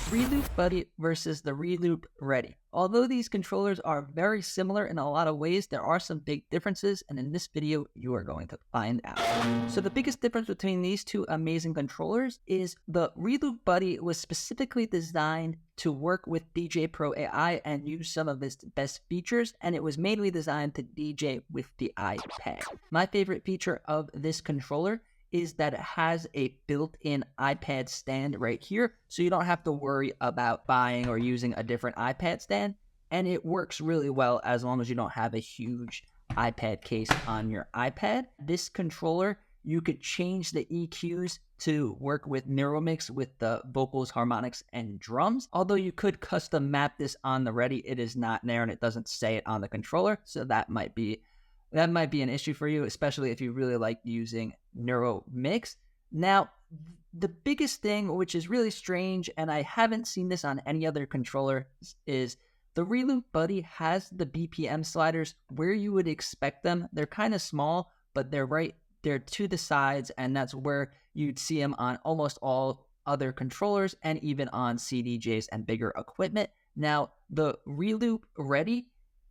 Reloop Buddy versus the Reloop Ready. Although these controllers are very similar in a lot of ways, there are some big differences, and in this video, you are going to find out. So the biggest difference between these two amazing controllers is the Reloop Buddy was specifically designed to work with DJ Pro AI and use some of its best features, and it was mainly designed to DJ with the iPad. My favorite feature of this controller is that it has a built-in iPad stand right here, so you don't have to worry about buying or using a different iPad stand, and it works really well as long as you don't have a huge iPad case on your iPad. This controller, you could change the EQs to work with Neural Mix with the vocals, harmonics, and drums. Although you could custom map this on the Ready, it is not there and it doesn't say it on the controller, so that might be an issue for you, especially if you really like using Neural Mix. Now, the biggest thing, which is really strange, and I haven't seen this on any other controller, is the Reloop Buddy has the BPM sliders where you would expect them. They're kind of small, but they're to the sides, and that's where you'd see them on almost all other controllers and even on CDJs and bigger equipment. Now, the Reloop Ready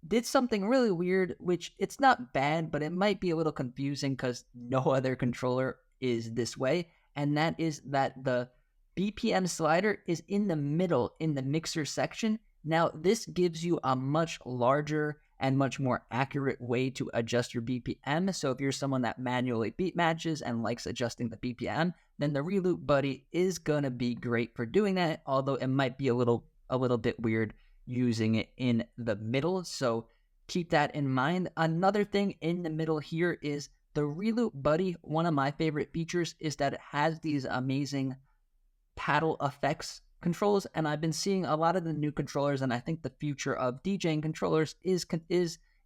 did something really weird, which it's not bad, but it might be a little confusing because no other controller is this way, and that is that the BPM slider is in the middle in the mixer section. Now, this gives you a much larger and much more accurate way to adjust your BPM. So if you're someone that manually beat matches and likes adjusting the BPM, then the Reloop Buddy is gonna be great for doing that, although it might be a little bit weird using it in the middle, so keep that in mind. Another thing in the middle here is the Reloop Buddy. One of my favorite features is that it has these amazing paddle effects controls, and I've been seeing a lot of the new controllers, and I think the future of DJing controllers is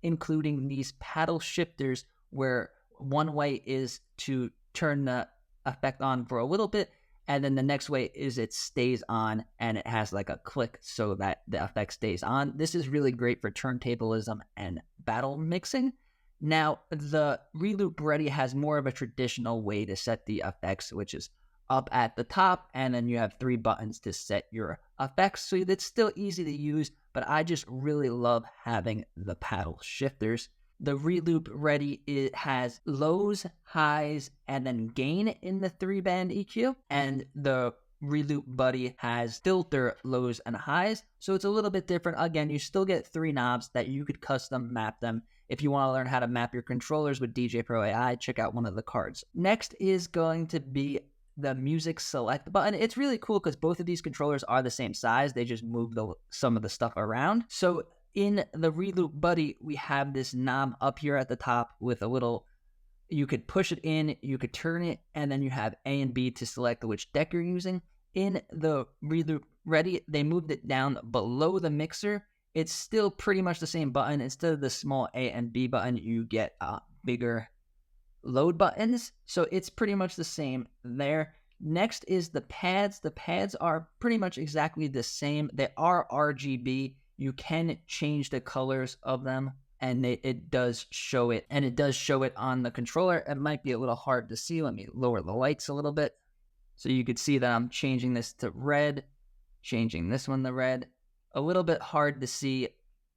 including these paddle shifters, where one way is to turn the effect on for a little bit, and then the next way is it stays on and it has like a click so that the effect stays on. This is really great for turntablism and battle mixing. Now, the Reloop Ready has more of a traditional way to set the effects, which is up at the top, and then you have 3 buttons to set your effects. So it's still easy to use, but I just really love having the paddle shifters. The Reloop Ready, it has lows, highs, and then gain in the 3-band EQ. And the Reloop Buddy has filter, lows, and highs. So it's a little bit different. Again, you still get 3 knobs that you could custom map them. If you want to learn how to map your controllers with DJ Pro AI, check out one of the cards. Next is going to be the music select button. It's really cool because both of these controllers are the same size. They just move some of the stuff around. So in the Reloop Buddy, we have this knob up here at the top with a little, you could push it in, you could turn it, and then you have A and B to select which deck you're using. In the Reloop Ready, they moved it down below the mixer. It's still pretty much the same button. Instead of the small A and B button, you get bigger load buttons. So it's pretty much the same there. Next is the pads. The pads are pretty much exactly the same. They are RGB. You can change the colors of them, and it does show it, and it does show it on the controller. It might be a little hard to see. Let me lower the lights a little bit. So you could see that I'm changing this to red, changing this one to red. A little bit hard to see,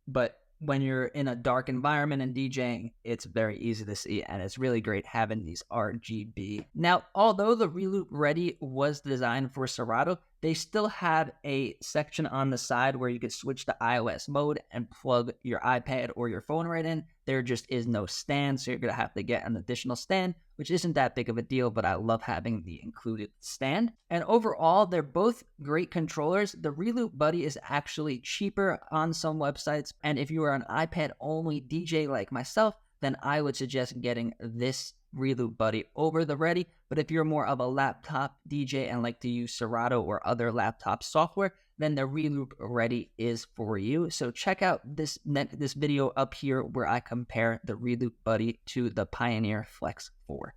but when you're in a dark environment and DJing, it's very easy to see, and it's really great having these RGB. Now, although the Reloop Ready was designed for Serato, they still have a section on the side where you could switch to iOS mode and plug your iPad or your phone right in. There just is no stand, so you're going to have to get an additional stand, which isn't that big of a deal, but I love having the included stand. And overall, they're both great controllers. The Reloop Buddy is actually cheaper on some websites, and if you are an iPad-only DJ like myself, then I would suggest getting this Reloop Buddy over the Ready. But if you're more of a laptop DJ and like to use Serato or other laptop software, then the Reloop Ready is for you. So check out this video up here where I compare the Reloop Buddy to the Pioneer Flex 4.